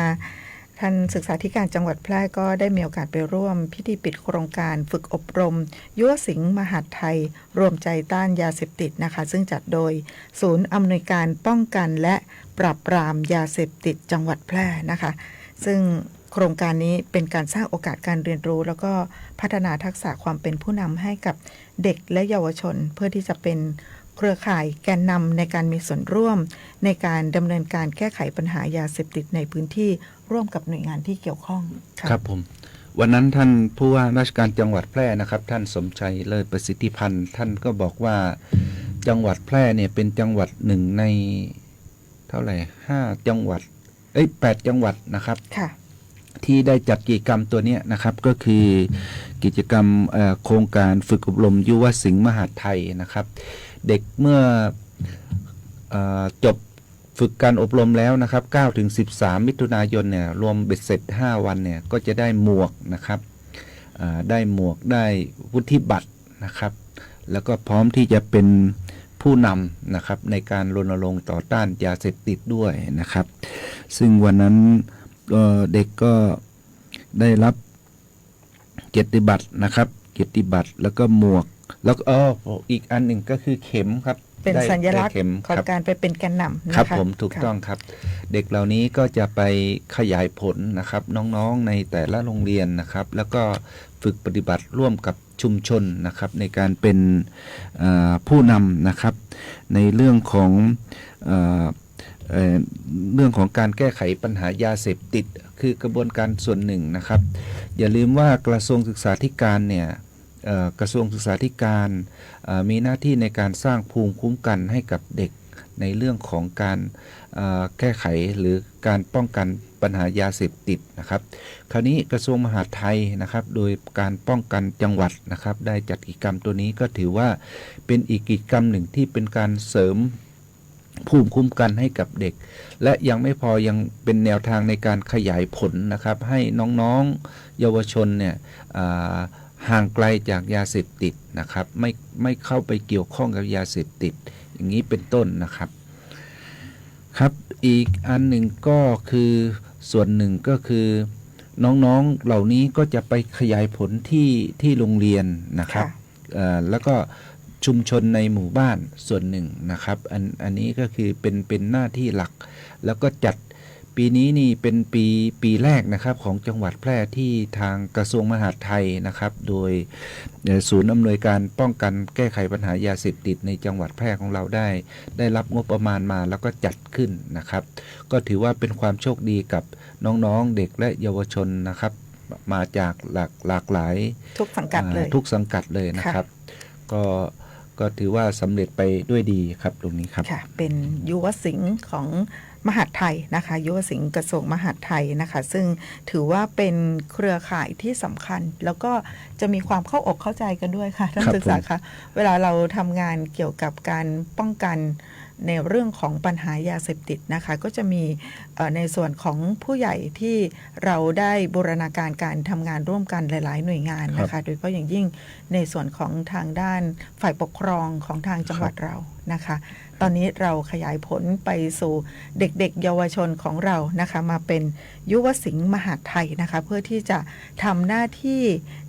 ท่านศึกษาธิการจังหวัดแพร่ก็ได้มีโอกาสไปร่วมพิธีปิดโครงการฝึกอบรมยั่วสิงห์มหาดไทยรวมใจต้านยาเสพติดนะคะซึ่งจัดโดยศูนย์อำนวยการป้องกันและปราบปรามยาเสพติดจังหวัดแพร่นะคะซึ่งโครงการนี้เป็นการสร้างโอกาสการเรียนรู้แล้วก็พัฒนาทักษะความเป็นผู้นำให้กับเด็กและเยาวชนเพื่อที่จะเป็นเครือข่ายแกนนำในการมีส่วนร่วมในการดำเนินการแก้ไขปัญหายาเสพติดในพื้นที่ร่วมกับหน่วยงานที่เกี่ยวข้องครับผมวันนั้นท่านผู้ว่าราชการจังหวัดแพร่นะครับท่านสมชัยเลิศประสิทธิพันธ์ท่านก็บอกว่าจังหวัดแพร่เนี่ยเป็นจังหวัดหนึ่งใน เท่าไหร่5 จังหวัด8 จังหวัดนะครับ ค่ะ ที่ได้จัดกิจกรรมตัวเนี้ยนะครับก็คือกิจกรรมโครงการฝึกอบรมยุวสิงห์มหาดไทยนะครับ เด็กเมื่อจบฝึกการอบรมแล้วนะครับ9 ถึง 13 มิถุนายนเนี่ยรวมเบ็ดเสร็จ5 วันเนี่ยก็จะได้หมวกนะครับได้หมวกได้วุฒิบัตรนะครับแล้วก็พร้อมที่จะเป็นผู้นำนะครับในการรณรงค์ต่อต้านยาเสพติดด้วยนะครับซึ่งวันนั้นเด็กก็ได้รับเกียรติบัตรนะครับเกียรติบัตรแล้วก็หมวกแล้วก็อีกอันหนึ่งก็คือเข็มครับ เป็นสัญลักษณ์ เข็ม ของ ครับ การไปเป็นแกนนำนะคะ ครับผมถูกต้องครับเด็กเหล่านี้ก็จะไปขยายผลนะครับน้องๆในแต่ละโรงเรียนนะครับแล้วก็ฝึกปฏิบัติร่วมกับชุมชนนะครับในการเป็นผู้นำนะครับในเรื่องของการแก้ไขปัญหายาเสพติดคือกระบวนการส่วนหนึ่งนะครับอย่าลืมว่ากระทรวงศึกษาธิการเนี่ยกระทรวงศึกษาธิการมีหน้าที่ในการสร้างภูมิคุ้มกันให้กับเด็กในเรื่องของการแก้ไขหรือการป้องกันปัญหายาเสพติดนะครับคราวนี้กระทรวงมหาดไทยนะครับโดยการป้องกันจังหวัดนะครับได้จัดกิจกรรมตัวนี้ก็ถือว่าเป็นอีกกิจกรรมหนึ่งที่เป็นการเสริมภูมิคุ้มกันให้กับเด็กและยังไม่พอยังเป็นแนวทางในการขยายผลนะครับให้น้องๆเยาวชนเนี่ยห่างไกลจากยาเสพติดนะครับไม่เข้าไปเกี่ยวข้องกับยาเสพติดอย่างนี้เป็นต้นนะครับครับอีกอันหนึ่งก็คือส่วนหนึ่งก็คือน้องๆเหล่านี้ก็จะไปขยายผลที่โรงเรียนนะครับแล้วก็ชุมชนในหมู่บ้านส่วนหนึ่งนะครับอันนี้ก็คือเป็นหน้าที่หลักแล้วก็จัดปีนี้นี่เป็นปีแรกนะครับของจังหวัดแพร่ที่ทางกระทรวงมหาดไทยนะครับโดยศูนย์อำนวยการป้องกันแก้ไขปัญหายาเสพติดในจังหวัดแพร่ของเราได้รับงบประมาณมาแล้วก็จัดขึ้นนะครับก็ถือว่าเป็นความโชคดีกับน้องๆเด็กและเยาวชนนะครับมาจากหลากหลายทุกสังกัดเลยทุกสังกัดเลยนะครับก็ถือว่าสำเร็จไปด้วยดีครับตรงนี้ครับค่ะเป็นยุวสิงห์ของมหาดไทยนะคะยุวสิงห์กระทรวงมหาดไทยนะคะซึ่งถือว่าเป็นเครือข่ายที่สำคัญแล้วก็จะมีความเข้าอกเข้าใจกันด้วยค่ะท่านศึกษาค่ะเวลาเราทำงานเกี่ยวกับการป้องกันในเรื่องของปัญหายาเสพติดนะคะก็จะมีในส่วนของผู้ใหญ่ที่เราได้บูรณาการการทำงานร่วมกันหลายๆหน่วยงานนะคะโดยเฉพาะอย่างยิ่งในส่วนของทางด้านฝ่ายปกครองของทางจังหวัดเรานะคะตอนนี้เราขยายผลไปสู่เด็กๆเยาวชนของเรานะคะมาเป็นยุวสิงห์มหาดไทยนะคะเพื่อที่จะทำหน้าที่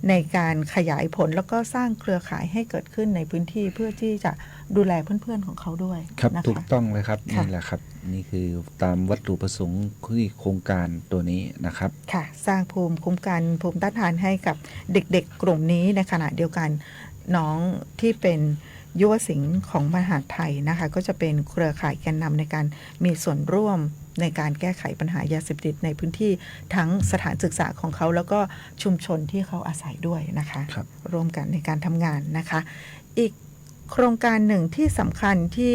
ในการขยายผลแล้วก็สร้างเครือข่ายให้เกิดขึ้นในพื้นที่เพื่อที่จะดูแลเพื่อนๆของเขาด้วยครับนะคะถูกต้องเลยครับนี่แหละครับนี่คือตามวัตถุประสงค์ที่โครงการตัวนี้นะครับค่ะสร้างภูมิคุ้มกันภูมิต้านทานให้กับเด็กๆกลุ่มนี้ในขณะเดียวกันน้องที่เป็นยุวสิงห์ของมหาดไทยนะคะก็จะเป็นเครือข่ายแกนนำในการมีส่วนร่วมในการแก้ไขปัญหายาเสพติดในพื้นที่ทั้งสถานศึกษาของเขาแล้วก็ชุมชนที่เขาอาศัยด้วยนะคะร่วมกันในการทำงานนะคะอีกโครงการหนึ่งที่สำคัญที่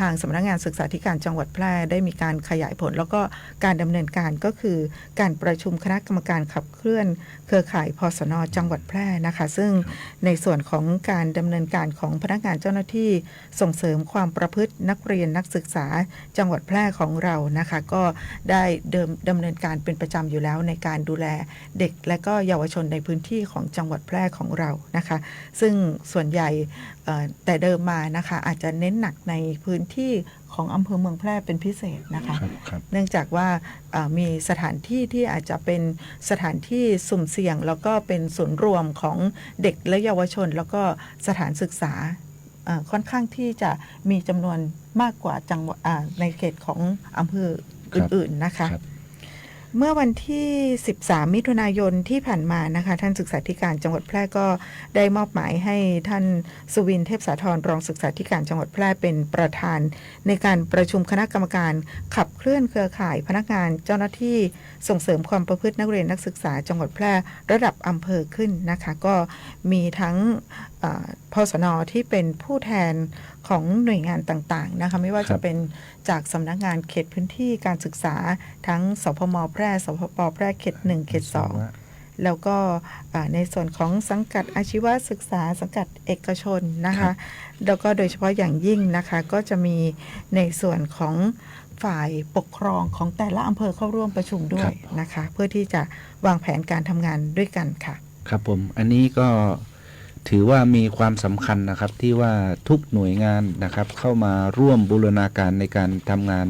ทางสำนักงานศึกษาธิการจังหวัดแพร่ได้มีการขยายผลแล้วก็การดำเนินการก็คือการประชุมคณะกรรมการขับเคลื่อนเครือข่ายพสน.จังหวัดแพร่นะคะซึ่งในส่วนของการดำเนินการของพนักงานเจ้าหน้าที่ส่งเสริมความประพฤตินักเรียนนักศึกษาจังหวัดแพร่ของเรานะคะก็ได้ดำเนินการเป็นประจำอยู่แล้วในการดูแลเด็กและก็เยาวชนในพื้นที่ของจังหวัดแพร่ของเรานะคะซึ่งส่วนใหญ่แต่เดิมมานะคะอาจจะเน้นหนักในพื้นที่ของอำเภอเมืองแพร่เป็นพิเศษนะคะเนื่องจากว่ามีสถานที่ที่อาจจะเป็นสถานที่สุ่มเสี่ยงแล้วก็เป็นศูนย์รวมของเด็กและเยาวชนแล้วก็สถานศึกษาค่อนข้างที่จะมีจำนวนมากกว่าจังหวัดในเขตของอำเภออื่นๆนะคะเมื่อวันที่13มิถุนายนที่ผ่านมานะคะท่านศึกษาธิการจังหวัดแพร่ก็ได้มอบหมายให้ท่านสุวินเทพสาธรรองศึกษาธิการจังหวัดแพร่เป็นประธานในการประชุมคณะกรรมการขับเคลื่อนเครือข่ายพนักงานเจ้าหน้าที่ส่งเสริมความประพฤตินักเรียนนักศึกษาจังหวัดแพร่ระดับอำเภอขึ้นนะคะก็มีทั้ง พสน.ที่เป็นผู้แทนของหน่วยงานต่างๆนะคะไม่ว่าจะเป็นจากสำนักงานเขตพื้นที่การศึกษาทั้งสพม.แพร่สพป.แพร่เขต 1 เขต 2แล้วก็ในส่วนของสังกัดอาชีวศึกษาสังกัดเอกชนนะคะแล้วก็โดยเฉพาะอย่างยิ่งนะคะก็จะมีในส่วนของฝ่ายปกครองของแต่ละอำเภอเข้าร่วมประชุมด้วยนะคะเพื่อที่จะวางแผนการทำงานด้วยกันค่ะครับผมอันนี้ก็ถือว่ามีความสำคัญนะครับที่ว่าทุกหน่วยงานนะครับเข้ามาร่วมบูรณาการในการทำงาน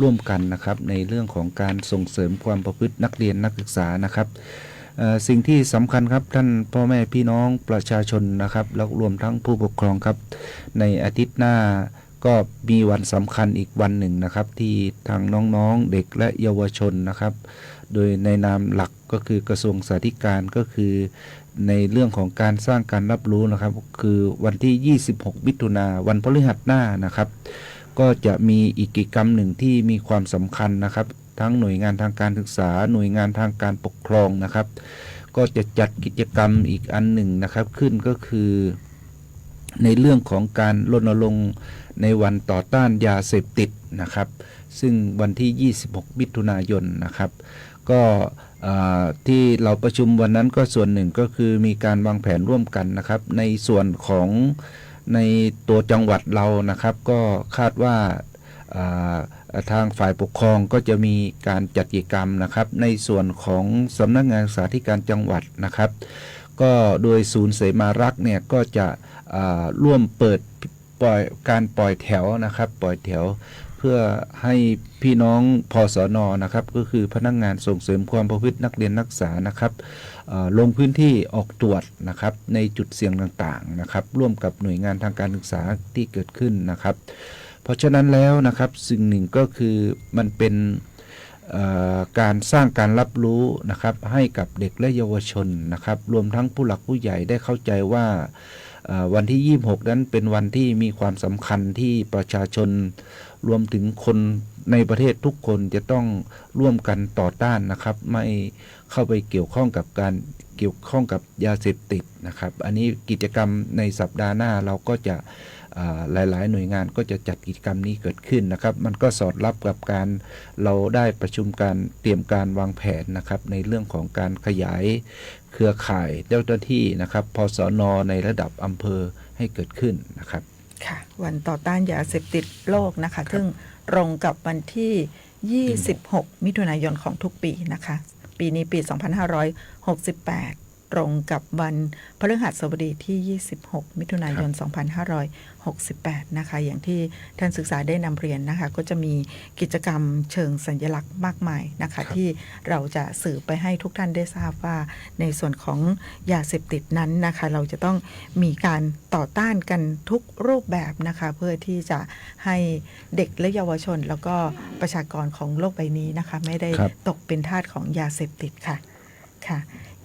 ร่วมกันนะครับในเรื่องของการส่งเสริมความประพฤตินักเรียนนักศึกษานะครับสิ่งที่สำคัญครับท่านพ่อแม่พี่น้องประชาชนนะครับแล้วรวมทั้งผู้ปกครองครับในอาทิตย์หน้าก็มีวันสำคัญอีกวันหนึ่งนะครับที่ทางน้องๆเด็กและเยาวชนนะครับโดยในนามหลักก็คือกระทรวงสาธารณสุขก็คือในเรื่องของการสร้างการรับรู้นะครับคือวันที่26มิถุนายนวันพฤหัสหน้านะครับก็จะมีอีกกิจกรรมหนึ่งที่มีความสำคัญนะครับทั้งหน่วยงานทางการศึกษาหน่วยงานทางการปกครองนะครับก็จะจัดกิจกรรมอีกอันหนึ่งนะครับขึ้นก็คือในเรื่องของการรณรงค์ในวันต่อต้านยาเสพติดนะครับซึ่งวันที่26มิถุนายนนะครับก็ที่เราประชุมวันนั้นก็ส่วนหนึ่งก็คือมีการวางแผนร่วมกันนะครับในส่วนของในตัวจังหวัดเรานะครับก็คาดว่าทางฝ่ายปกครองก็จะมีการจัดกิจกรรมนะครับในส่วนของสำนักงานศึกษาธิการจังหวัดนะครับก็โดยศูนย์เสมารักษ์เนี่ยก็จะร่วมเปิดการปล่อยแถวนะครับปล่อยแถวเพื่อให้พี่น้องพสน.นะครับก็คือพนักงานส่งเสริมความประพฤตินักเรียนนักศึกษานะครับลงพื้นที่ออกตรวจนะครับในจุดเสี่ยงต่างๆนะครับร่วมกับหน่วยงานทางการศึกษาที่เกิดขึ้นนะครับเพราะฉะนั้นแล้วนะครับสิ่งหนึ่งก็คือมันเป็นการสร้างการรับรู้นะครับให้กับเด็กและเยาวชนนะครับรวมทั้งผู้หลักผู้ใหญ่ได้เข้าใจว่าวันที่26นั้นเป็นวันที่มีความสำคัญที่ประชาชนรวมถึงคนในประเทศทุกคนจะต้องร่วมกันต่อต้านนะครับไม่เข้าไปเกี่ยวข้องกับการเกี่ยวข้องกับยาเสพติดนะครับอันนี้กิจกรรมในสัปดาห์หน้าเราก็จะหลายๆหน่วยงานก็จะจัดกิจกรรมนี้เกิดขึ้นนะครับมันก็สอดรับกับการเราได้ประชุมการเตรียมการวางแผนนะครับในเรื่องของการขยายเครือข่ายเจ้าหน้าที่นะครับพสน.ในระดับอำเภอให้เกิดขึ้นนะครับค่ะวันต่อต้านยาเสพติดโลกนะคะซึ่งตรงกับวันที่26มิถุนายนของทุกปีนะคะปีนี้ปี2568ตรงกับวันพฤหัสบดีที่26มิถุนายน2568นะคะอย่างที่ท่านศึกษาได้นำเรียนนะคะก็จะมีกิจกรรมเชิงสัญลักษณ์มากมายนะคะที่เราจะสื่อไปให้ทุกท่านได้ทราบว่าในส่วนของยาเสพติดนั้นนะคะเราจะต้องมีการต่อต้านกันทุกรูปแบบนะคะเพื่อที่จะให้เด็กและเยาวชนแล้วก็ประชากรของโลกใบนี้นะคะไม่ได้ตกเป็นทาสของยาเสพติดค่ะค่ะ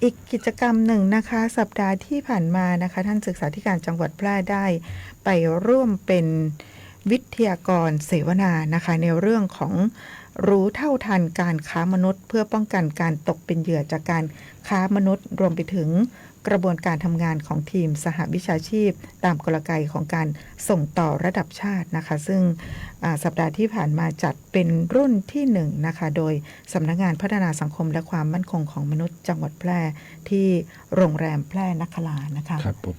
อีกกิจกรรมหนึ่งนะคะสัปดาห์ที่ผ่านมานะคะท่านศึกษาธิการจังหวัดแพร่ได้ไปร่วมเป็นวิทยากรเสวนานะคะในเรื่องของรู้เท่าทันการค้ามนุษย์เพื่อป้องกันการตกเป็นเหยื่อจากการค้ามนุษย์รวมไปถึงกระบวนการทำงานของทีมสหวิชาชีพตามกลไกของการส่งต่อระดับชาตินะคะซึ่งสัปดาห์ที่ผ่านมาจัดเป็นรุ่นที่1นะคะโดยสำนักงานพัฒนาสังคมและความมั่นคงของมนุษย์จังหวัดแพร่ที่โรงแรมแพร่นครานะคะครับผม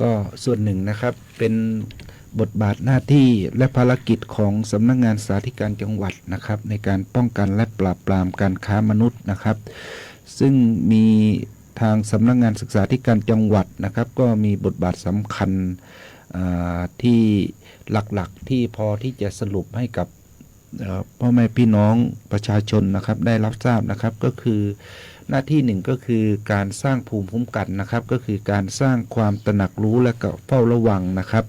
ก็ส่วนหนึ่งนะครับเป็นบทบาทหน้าที่และภารกิจของสำนักงานสาธารณจังหวัดนะครับในการป้องกันและปราบปรามการค้ามนุษย์นะครับซึ่งมีทางสำนักงานศึกษาธิการจังหวัดนะครับก็มีบทบาทสำคัญที่หลักๆที่พอที่จะสรุปให้กับพ่อแม่พี่น้องประชาชนนะครับได้รับทราบนะครับก็คือหน้าที่หนึ่งก็คือการสร้างภูมิคุ้มกันนะครับก็คือการสร้างความตระหนักรู้และก็เฝ้าระวังนะครับ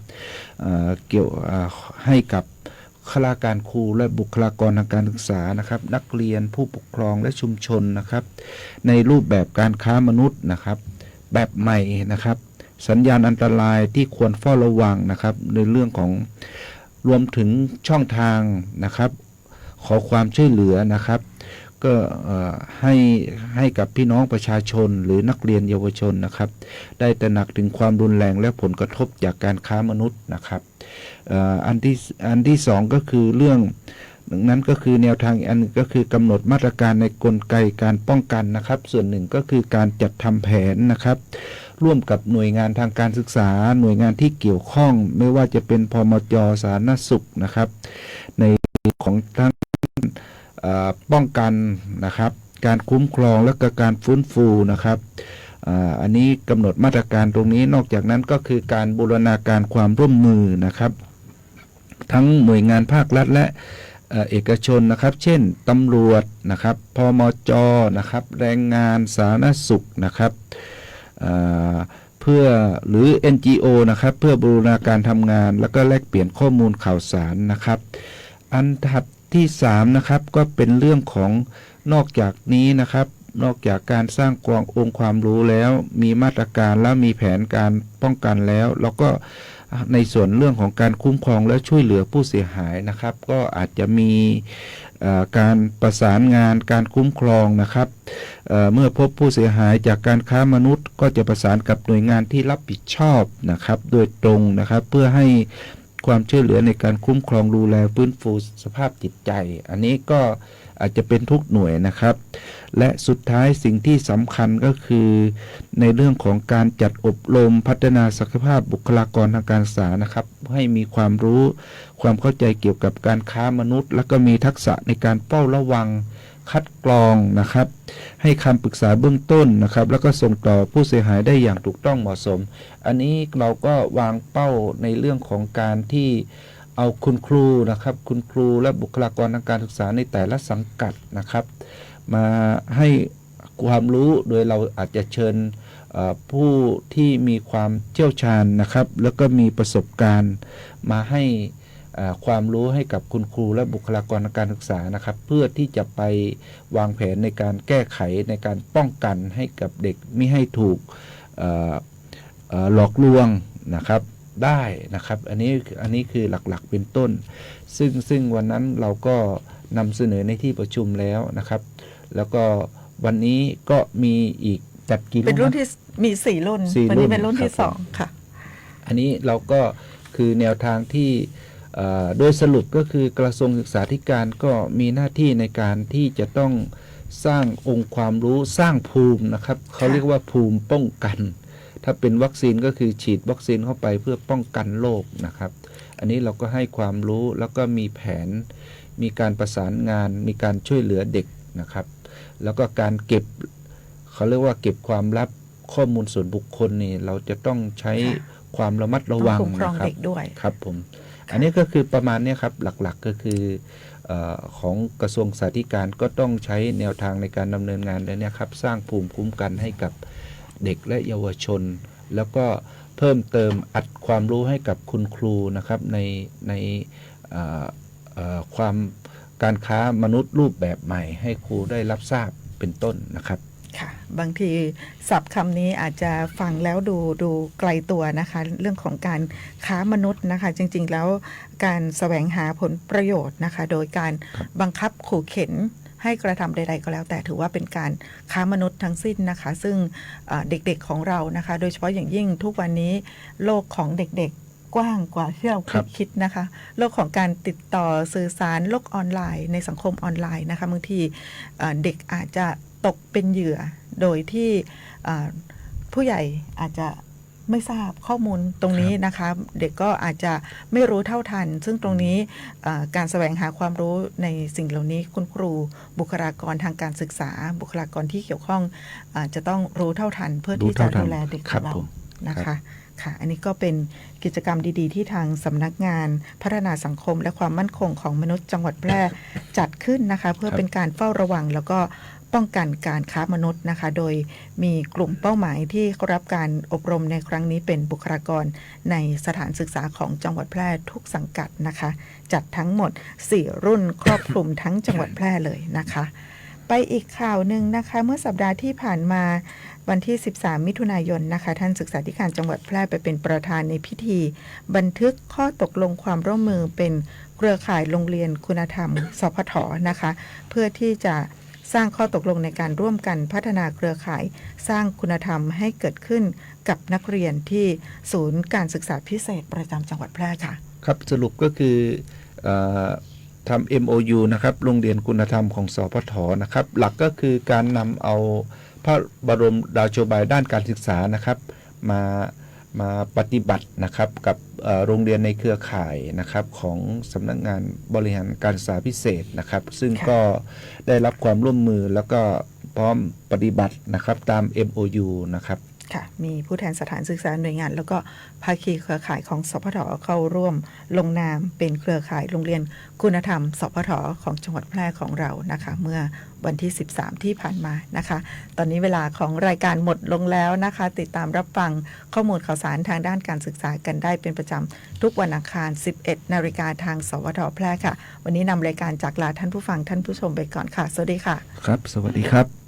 เกี่ยวให้กับข้าราชการครูและบุคลากรทางการศึกษานะครับนักเรียนผู้ปกครองและชุมชนนะครับในรูปแบบการค้ามนุษย์นะครับแบบใหม่นะครับสัญญาณอันตรายที่ควรเฝ้าระวังนะครับในเรื่องของรวมถึงช่องทางนะครับขอความช่วยเหลือนะครับ ก็ให้กับพี่น้องประชาชนหรือนักเรียนเยาวชนนะครับได้ตระหนักถึงความรุนแรงและผลกระทบจากการค้ามนุษย์นะครับอันที่สองก็คือเรื่องนั้นก็คือแนวทางอันก็คือกำหนดมาตรการในกลไกการป้องกันนะครับส่วนหนึ่งก็คือการจัดทำแผนนะครับร่วมกับหน่วยงานทางการศึกษาหน่วยงานที่เกี่ยวข้องไม่ว่าจะเป็นพมจ.สาธารณสุขนะครับในของทั้งป้องกันนะครับการคุ้มครองและก็การฟื้นฟูนะครับอันนี้กำหนดมาตรการตรงนี้นอกจากนั้นก็คือการบูรณาการความร่วมมือนะครับทั้งหน่วยงานภาครัฐและเอกชนนะครับเช่นตำรวจนะครับพมจ.นะครับแรงงานสาธารณสุขนะครับเพื่อหรือ NGO นะครับเพื่อบูรณาการทำงานแล้วก็แลกเปลี่ยนข้อมูลข่าวสารนะครับอันถัดที่3นะครับก็เป็นเรื่องของนอกจากนี้นะครับนอกจากการสร้างองค์ความรู้แล้วมีมาตรการและมีแผนการป้องกันแล้วแล้วก็ในส่วนเรื่องของการคุ้มครองและช่วยเหลือผู้เสียหายนะครับก็อาจจะมีการประสานงานการคุ้มครองนะครับเมื่อพบผู้เสียหายจากการค้ามนุษย์ก็จะประสานกับหน่วยงานที่รับผิดชอบนะครับโดยตรงนะครับเพื่อให้ความช่วยเหลือในการคุ้มครองดูแลฟื้นฟูสภาพจิตใจอันนี้ก็อาจจะเป็นทุกหน่วยนะครับและสุดท้ายสิ่งที่สำคัญก็คือในเรื่องของการจัดอบรมพัฒนาศักยภาพบุคลากรทางการศึกษานะครับให้มีความรู้ความเข้าใจเกี่ยวกับการค้ามนุษย์และก็มีทักษะในการเฝ้าระวังคัดกรองนะครับให้คำปรึกษาเบื้องต้นนะครับแล้วก็ส่งต่อผู้เสียหายได้อย่างถูกต้องเหมาะสมอันนี้เราก็วางเป้าในเรื่องของการที่เอาคุณครูนะครับคุณครูและบุคลากรทางการศึกษาในแต่ละสังกัดนะครับมาให้ความรู้โดยเราอาจจะเชิญผู้ที่มีความเชี่ยวชาญนะครับแล้วก็มีประสบการณ์มาให้ความรู้ให้กับคุณครูและบุคลากรทางการศึกษานะครับเพื่อที่จะไปวางแผนในการแก้ไขในการป้องกันให้กับเด็กไม่ให้ถูกหลอกลวงนะครับได้นะครับอันนี้คือหลักๆเป็นต้นซึ่งวันนั้นเราก็นำเสนอในที่ประชุมแล้วนะครับแล้วก็วันนี้ก็มีอีกจัดกี่รุ่นเป็นรุ่นที่มี4รุ่นวันนี้เป็นรุ่นที่2ค่ะอันนี้เราก็คือแนวทางที่โดยสรุปก็คือกระทรวงศึกษาธิการก็มีหน้าที่ในการที่จะต้องสร้างองค์ความรู้สร้างภูมินะครับเขาเรียกว่าภูมิป้องกันถ้าเป็นวัคซีนก็คือฉีดวัคซีนเข้าไปเพื่อป้องกันโรคนะครับอันนี้เราก็ให้ความรู้แล้วก็มีแผนมีการประสานงานมีการช่วยเหลือเด็กนะครับแล้วก็การเก็บเขาเรียกว่าเก็บความลับข้อมูลส่วนบุคคลนี่เราจะต้องใช้ความระมัดระวังนะครับครับผมอันนี้ก็คือประมาณนี้ครับหลักๆก็คือของกระทรวงศึกษาธิการก็ต้องใช้แนวทางในการดำเนินงานและเนี่ยครับสร้างภูมิคุ้มกันให้กับเด็กและเยาวชนแล้วก็เพิ่มเติมอัดความรู้ให้กับคุณครูนะครับในความการค้ามนุษย์รูปแบบใหม่ให้ครูได้รับทราบเป็นต้นนะครับค่ะบางทีศัพท์คำนี้อาจจะฟังแล้วดูไกลตัวนะคะเรื่องของการค้ามนุษย์นะคะจริงๆแล้วการแสวงหาผลประโยชน์นะคะโดยการบังคับขู่เข็นให้กระทำใดๆก็แล้วแต่ถือว่าเป็นการค้ามนุษย์ทั้งสิ้นนะคะซึ่งเด็กๆของเรานะคะโดยเฉพาะอย่างยิ่งทุกวันนี้โลกของเด็กๆกว้างกว่าที่เราคิดนะคะโลกของการติดต่อสื่อสารโลกออนไลน์ในสังคมออนไลน์นะคะบางทีเด็กอาจจะตกเป็นเหยื่อโดยที่ผู้ใหญ่อาจจะไม่ทราบข้อมูลตรงนี้นะคะเด็กก็อาจจะไม่รู้เท่าทันซึ่งตรงนี้การแสวงหาความรู้ในสิ่งเหล่านี้คุณครูบุคลากรทางการศึกษาบุคลากรที่เกี่ยวข้องจะต้องรู้เท่าทันเพื่อที่จะดูแลเด็กของเรานะคะค่ะอันนี้ก็เป็นกิจกรรมดีๆที่ทางสำนักงานพัฒนาสังคมและความมั่นคงของมนุษย์จังหวัดแพร่จัดขึ้นนะคะเพื่อเป็นการเฝ้าระวังแล้วก็ป้องกันการค้ามนุษย์นะคะโดยมีกลุ่มเป้าหมายที่เข้ารับการอบรมในครั้งนี้เป็นบุคลากรในสถานศึกษาของจังหวัดแพร่ทุกสังกัดนะคะจัดทั้งหมด4รุ่นครอบคลุมทั้งจังหวัดแพร่เลยนะคะไปอีกข่าวหนึ่งนะคะเมื่อสัปดาห์ที่ผ่านมาวันที่13มิถุนายนนะคะท่านศึกษาธิการจังหวัดแพร่ไปเป็นประธานในพิธีบันทึกข้อตกลงความร่วมมือเป็นเครือข่ายโรงเรียนคุณธรรมสพทนะคะเพื่อที่จะ สร้างข้อตกลงในการร่วมกันพัฒนาเครือข่าย สร้างคุณธรรมให้เกิดขึ้นกับนักเรียนที่ศูนย์การศึกษาพิเศษประจำจังหวัดแพร่ค่ะครับสรุปก็คือทำ MOU นะครับโรงเรียนคุณธรรมของสพทนะครับหลักก็คือการนำเอาพระบรมราโชบายด้านการศึกษานะครับมาปฏิบัตินะครับกับโรงเรียนในเครือข่ายนะครับของสำนักงานบริหารการศึกษาพิเศษนะครับซึ่งก็ได้รับความร่วมมือแล้วก็พร้อมปฏิบัตินะครับตาม MOU นะครับค่ะมีผู้แทนสถานศึกษาหน่วยงานแล้วก็ภาคีเครือข่ายของสพทเข้าร่วมลงนามเป็นเครือข่ายโรงเรียนคุณธรรมสพทของจังหวัดแพร่ของเรานะคะเมื่อวันที่13ที่ผ่านมานะคะตอนนี้เวลาของรายการหมดลงแล้วนะคะติดตามรับฟังข้อมูลข่าวสารทางด้านการศึกษากันได้เป็นประจำทุกวันอังคาร 11 นาฬิกาทางสพทแพร่ค่ะวันนี้นำรายการจากลาท่านผู้ฟังท่านผู้ชมไปก่อนค่ะสวัสดีค่ะครับสวัสดีครับ